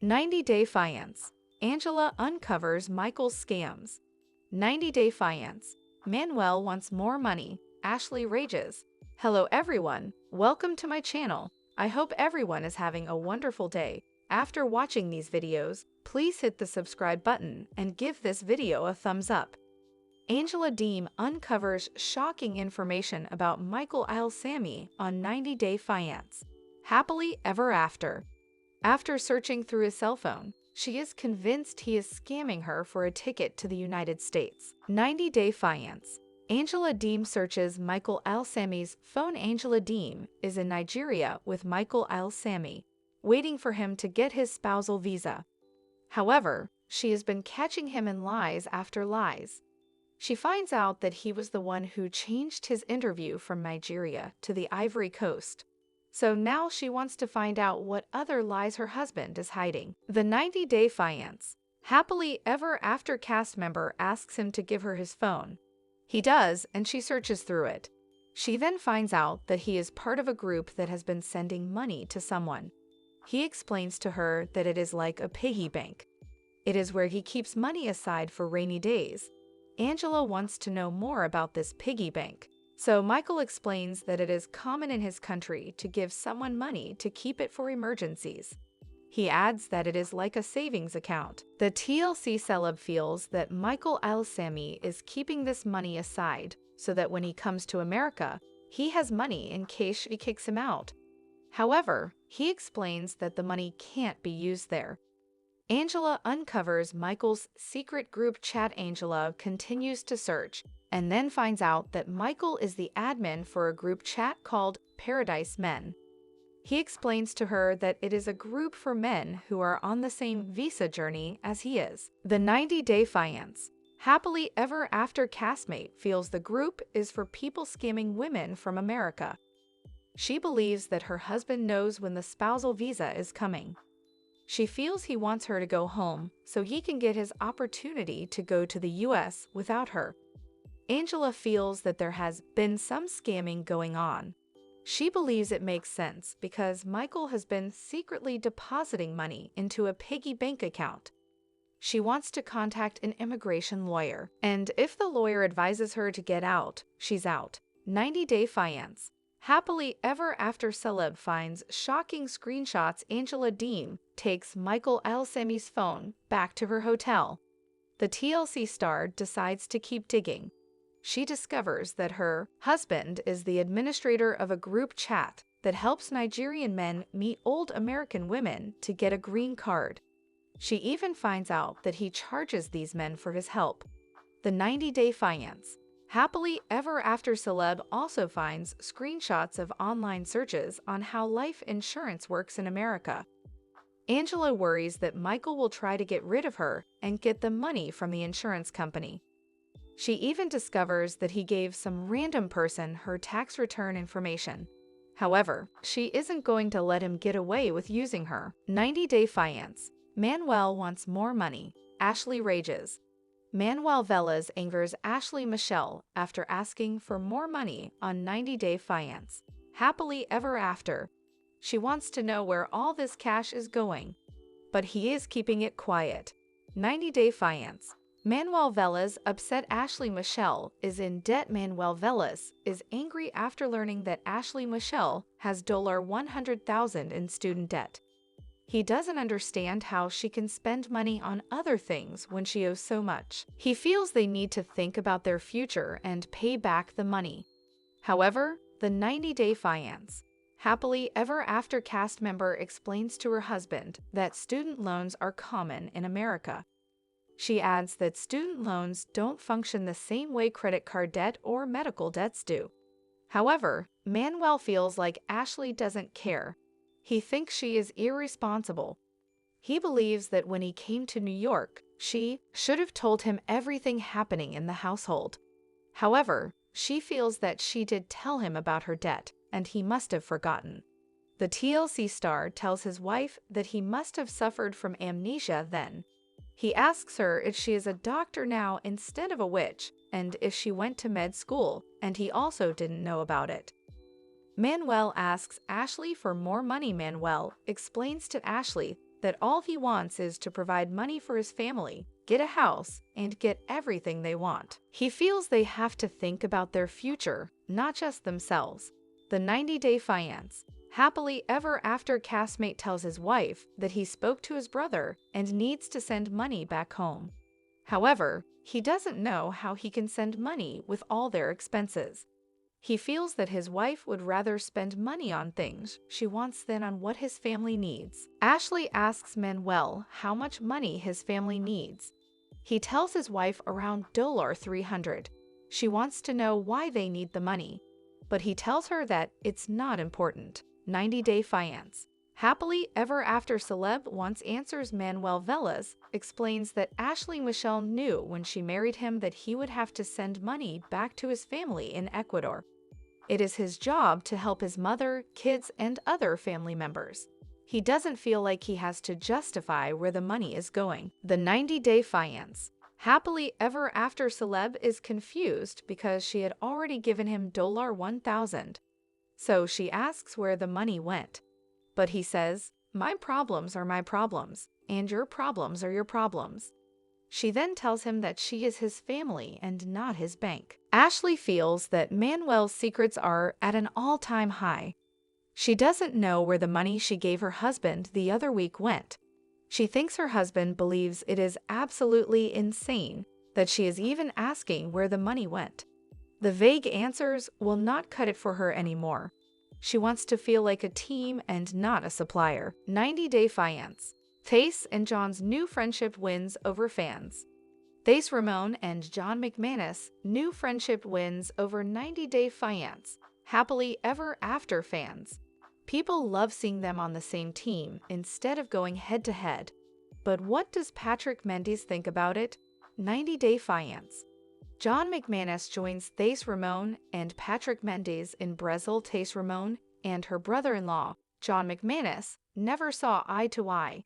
90-Day Fiance. Angela uncovers Michael's scams. 90-Day Fiance. Manuel wants more money. Ashley rages. Hello everyone, welcome to my channel. I hope everyone is having a wonderful day. After watching these videos, please hit the subscribe button and give this video a thumbs up. Angela Deem uncovers shocking information about Michael Al-Sami on 90-Day Fiance. Happily ever after. After searching through his cell phone, she is convinced he is scamming her for a ticket to the United States. 90-Day Fiance. Angela Deem searches Michael Al-Sami's phone. Angela Deem is in Nigeria with Michael Al-Sami, waiting for him to get his spousal visa. However, she has been catching him in lies after lies. She finds out that he was the one who changed his interview from Nigeria to the Ivory Coast. So now she wants to find out what other lies her husband is hiding. The 90-Day Fiance. Happily ever after cast member asks him to give her his phone. He does, and she searches through it. She then finds out that he is part of a group that has been sending money to someone. He explains to her that it is like a piggy bank. It is where he keeps money aside for rainy days. Angela wants to know more about this piggy bank. So Michael explains that it is common in his country to give someone money to keep it for emergencies. He adds that it is like a savings account. The TLC celeb feels that Michael Al-Sami is keeping this money aside so that when he comes to America, he has money in case she kicks him out. However, he explains that the money can't be used there. Angela uncovers Michael's secret group chat. Angela continues to search and then finds out that Michael is the admin for a group chat called Paradise Men. He explains to her that it is a group for men who are on the same visa journey as he is. The 90-Day Fiance. Happily ever after castmate feels the group is for people scamming women from America. She believes that her husband knows when the spousal visa is coming. She feels he wants her to go home so he can get his opportunity to go to the US without her. Angela feels that there has been some scamming going on. She believes it makes sense because Michael has been secretly depositing money into a piggy bank account. She wants to contact an immigration lawyer, and if the lawyer advises her to get out, she's out. 90-Day Fiance. Happily ever after celeb finds shocking screenshots. Angela Deem takes Michael Al-Sami's phone back to her hotel. The TLC star decides to keep digging. She discovers that her husband is the administrator of a group chat that helps Nigerian men meet old American women to get a green card. She even finds out that he charges these men for his help. The 90-Day Fiance. Happily ever after celeb also finds screenshots of online searches on how life insurance works in America. Angela worries that Michael will try to get rid of her and get the money from the insurance company. She even discovers that he gave some random person her tax return information. However, she isn't going to let him get away with using her. 90-Day Fiance. Manuel wants more money. Ashley rages. Manuel Velez angers Ashley Michelle after asking for more money on 90-Day Fiance. Happily ever after. She wants to know where all this cash is going, but he is keeping it quiet. 90-Day Fiance. Manuel Velez upset Ashley Michelle is in debt. Manuel Velez is angry after learning that Ashley Michelle has $100,000 in student debt. He doesn't understand how she can spend money on other things when she owes so much. He feels they need to think about their future and pay back the money. However, the 90-Day Fiance. Happily ever after cast member explains to her husband that student loans are common in America. She adds that student loans don't function the same way credit card debt or medical debts do. However, Manuel feels like Ashley doesn't care. He thinks she is irresponsible. He believes that when he came to New York, she should have told him everything happening in the household. However, she feels that she did tell him about her debt, and he must have forgotten. The TLC star tells his wife that he must have suffered from amnesia then. He asks her if she is a doctor now instead of a witch, and if she went to med school, and he also didn't know about it. Manuel asks Ashley for more money. Manuel explains to Ashley that all he wants is to provide money for his family, get a house, and get everything they want. He feels they have to think about their future, not just themselves. The 90-Day Fiancé. Happily ever after castmate tells his wife that he spoke to his brother and needs to send money back home. However, he doesn't know how he can send money with all their expenses. He feels that his wife would rather spend money on things she wants than on what his family needs. Ashley asks Manuel how much money his family needs. He tells his wife around $300. She wants to know why they need the money, but he tells her that it's not important. 90-Day Fiancé. Happily ever after celeb once answers Manuel Velas explains that Ashley Michelle knew when she married him that he would have to send money back to his family in Ecuador. It is his job to help his mother, kids, and other family members. He doesn't feel like he has to justify where the money is going. The 90-Day Fiancé. Happily ever after celeb is confused because she had already given him $1,000. So she asks where the money went. But he says, "My problems are my problems, and your problems are your problems." She then tells him that she is his family and not his bank. Ashley feels that Manuel's secrets are at an all-time high. She doesn't know where the money she gave her husband the other week went. She thinks her husband believes it is absolutely insane that she is even asking where the money went. The vague answers will not cut it for her anymore. She wants to feel like a team and not a supplier. 90-Day Fiancé. Thais and John's new friendship wins over fans. Thais Ramone and John McManus' new friendship wins over 90-Day Fiancé. Happily ever after fans. People love seeing them on the same team instead of going head-to-head. But what does Patrick Mendes think about it? 90-Day Fiancé. John McManus joins Thais Ramone and Patrick Mendes in Brazil. Thais Ramone and her brother-in-law, John McManus, never saw eye to eye.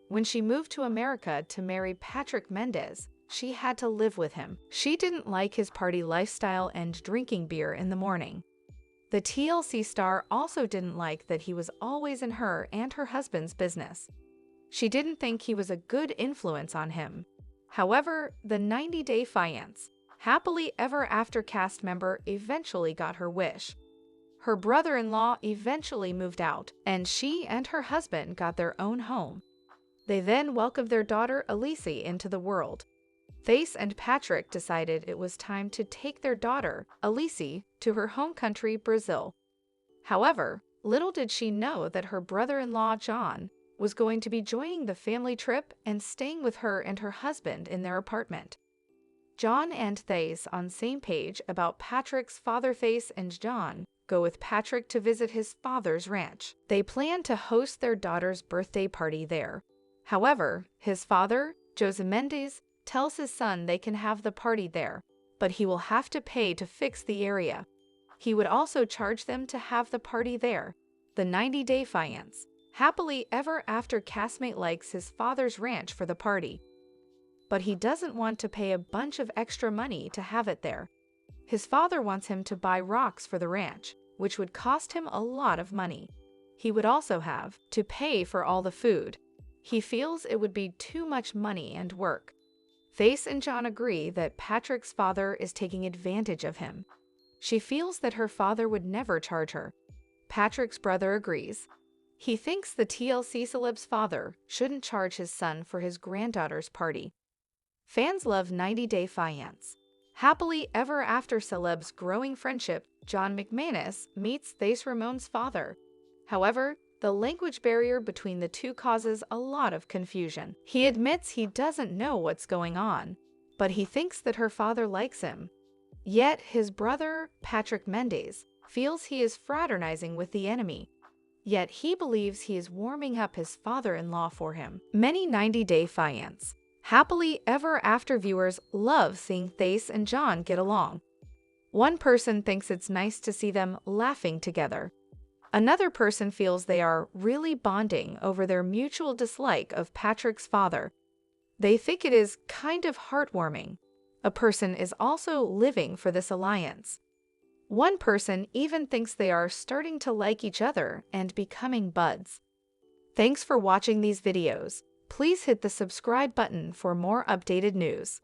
When she moved to America to marry Patrick Mendes, she had to live with him. She didn't like his party lifestyle and drinking beer in the morning. The TLC star also didn't like that he was always in her and her husband's business. She didn't think he was a good influence on him. However, the 90-Day Fiancé. Happily ever after cast member eventually got her wish. Her brother-in-law eventually moved out, and she and her husband got their own home. They then welcomed their daughter Elise into the world. Thais and Patrick decided it was time to take their daughter, Elise, to her home country, Brazil. However, little did she know that her brother-in-law, John, was going to be joining the family trip and staying with her and her husband in their apartment. John and Thais on same page about Patrick's father. Thais and John go with Patrick to visit his father's ranch. They plan to host their daughter's birthday party there. However, his father, Jose Mendes, tells his son they can have the party there, but he will have to pay to fix the area. He would also charge them to have the party there. The 90-Day Fiancé. Happily ever after castmate likes his father's ranch for the party, but he doesn't want to pay a bunch of extra money to have it there. His father wants him to buy rocks for the ranch, which would cost him a lot of money. He would also have to pay for all the food. He feels it would be too much money and work. Thais and John agree that Patrick's father is taking advantage of him. She feels that her father would never charge her. Patrick's brother agrees. He thinks the TLC celeb's father shouldn't charge his son for his granddaughter's party. Fans love 90-Day Fiancé. Happily ever after celeb's growing friendship, John McManus meets Thais Ramone's father. However, the language barrier between the two causes a lot of confusion. He admits he doesn't know what's going on, but he thinks that her father likes him. Yet his brother, Patrick Mendes, feels he is fraternizing with the enemy. Yet he believes he is warming up his father-in-law for him. Many 90-Day Fiancé. Happily ever after viewers love seeing Thais and John get along. One person thinks it's nice to see them laughing together. Another person feels they are really bonding over their mutual dislike of Patrick's father. They think it is kind of heartwarming. A person is also living for this alliance. One person even thinks they are starting to like each other and becoming buds. Thanks for watching these videos. Please hit the subscribe button for more updated news.